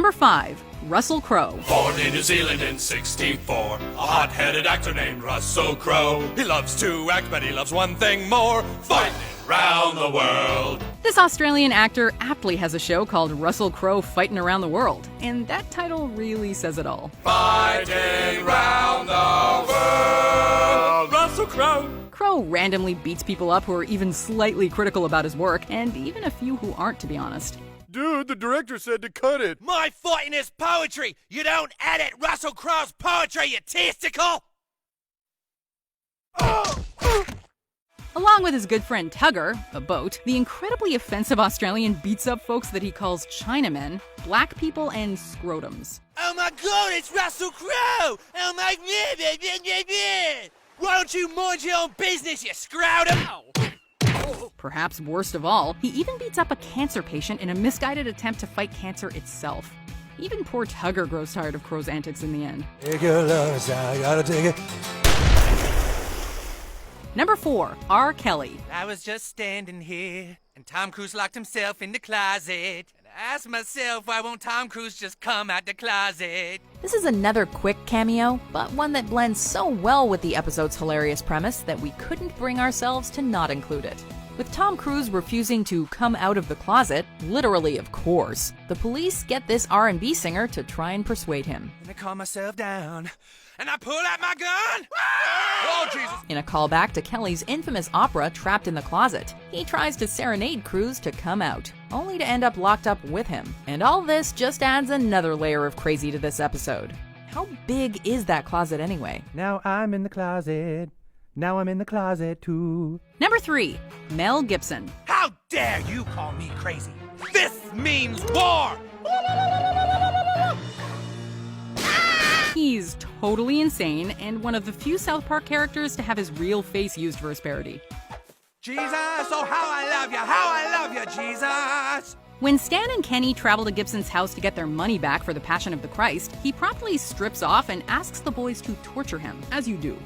Number 5. Russell Crowe. Born in New Zealand in '64, a hot-headed actor named Russell Crowe. He loves to act, but he loves one thing more: fighting round the world. This Australian actor aptly has a show called Russell Crowe Fightin' Around the World, and that title really says it all. Fighting round the world. Russell Crowe. Crowe randomly beats people up who are even slightly critical about his work, and even a few who aren't, to be honest. Dude, the director said to cut it. My fighting is poetry. You don't edit Russell Crowe's poetry, you testicle! Along with his good friend Tugger, a boat, the incredibly offensive Australian beats up folks that he calls Chinamen, black people, and scrotums. Oh my god, it's Russell Crowe! Oh my... Why don't you mind your own business, you scrotum? Perhaps worst of all, he even beats up a cancer patient in a misguided attempt to fight cancer itself. Even poor Tugger grows tired of Crowe's antics in the end. Take your love, I gotta take it. Number 4. R. Kelly. I was just standing here, and Tom Cruise locked himself in the closet. And I asked myself, why won't Tom Cruise just come out the closet? This is another quick cameo, but one that blends so well with the episode's hilarious premise that we couldn't bring ourselves to not include it. With Tom Cruise refusing to come out of the closet, literally of course, the police get this R&B singer to try and persuade him. And I calm myself down, and I pull out my gun. Oh, Jesus. In a callback to Kelly's infamous opera Trapped in the Closet, he tries to serenade Cruise to come out, only to end up locked up with him. And all this just adds another layer of crazy to this episode. How big is that closet anyway? Now I'm in the closet. Now I'm in the closet too. Number 3. Mel Gibson. How dare you call me crazy? This means war! He's totally insane and one of the few South Park characters to have his real face used for his parody. Jesus, oh how I love you, Jesus! When Stan and Kenny travel to Gibson's house to get their money back for the Passion of the Christ, he promptly strips off and asks the boys to torture him, as you do.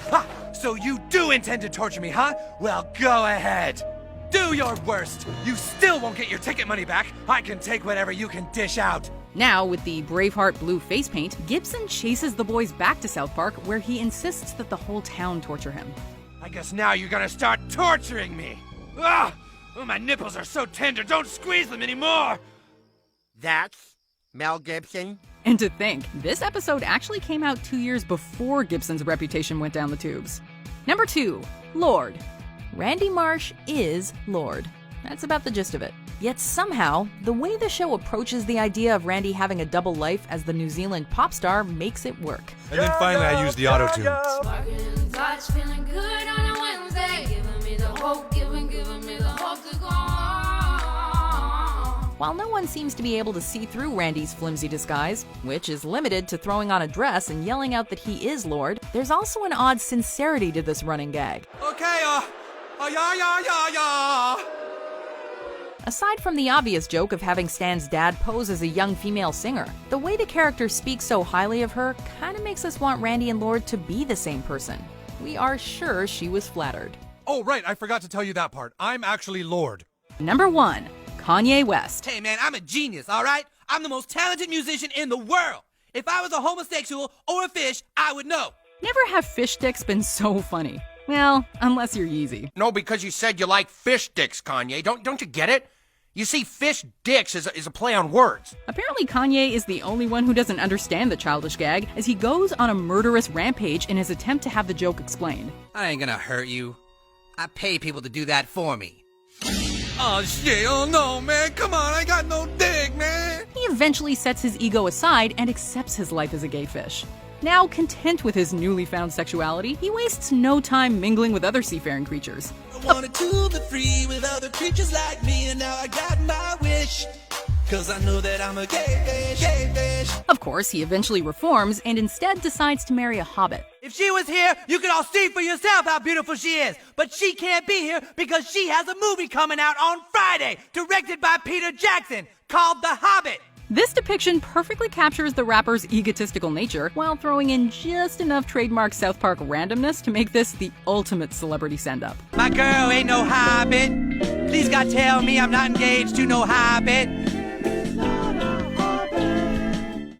Ha! So you do intend to torture me, huh? Well, go ahead. Do your worst. You still won't get your ticket money back. I can take whatever you can dish out. Now, with the Braveheart blue face paint, Gibson chases the boys back to South Park, where he insists that the whole town torture him. I guess now you're gonna start torturing me. Ugh! Oh, my nipples are so tender, don't squeeze them anymore! That's Mel Gibson? And to think, this episode actually came out 2 years before Gibson's reputation went down the tubes. Number 2. Lorde. Randy Marsh is Lorde. That's about the gist of it. Yet somehow, the way the show approaches the idea of Randy having a double life as the New Zealand pop star makes it work. And then finally I used the auto-tune. Feeling good on a Wednesday, giving me the hope, giving me the hope to go on. While no one seems to be able to see through Randy's flimsy disguise, which is limited to throwing on a dress and yelling out that he is Lorde, there's also an odd sincerity to this running gag. Okay, yeah. Aside from the obvious joke of having Stan's dad pose as a young female singer, the way the character speaks so highly of her kinda makes us want Randy and Lorde to be the same person. We are sure she was flattered. Oh, right, I forgot to tell you that part. I'm actually Lorde. Number 1. Kanye West. Hey man, I'm a genius, alright? I'm the most talented musician in the world. If I was a homosexual or a fish, I would know. Never have fish sticks been so funny. Well, unless you're Yeezy. No, because you said you like fish dicks, Kanye. Don't you get it? You see, fish dicks is a play on words. Apparently Kanye is the only one who doesn't understand the childish gag, as he goes on a murderous rampage in his attempt to have the joke explained. I ain't gonna hurt you. I pay people to do that for me. Oh shit, oh no man, come on, I got no dick, man. He eventually sets his ego aside and accepts his life as a gay fish. Now content with his newly found sexuality, he wastes no time mingling with other seafaring creatures. I wanted to be free with other creatures like me, and now I got my wish. Cause I know that I'm a gay fish. Of course, he eventually reforms and instead decides to marry a hobbit. If she was here, you could all see for yourself how beautiful she is. But she can't be here because she has a movie coming out on Friday, directed by Peter Jackson, called The Hobbit. This depiction perfectly captures the rapper's egotistical nature, while throwing in just enough trademark South Park randomness to make this the ultimate celebrity send-up. My girl ain't no hobbit. Please God tell me I'm not engaged to no hobbit.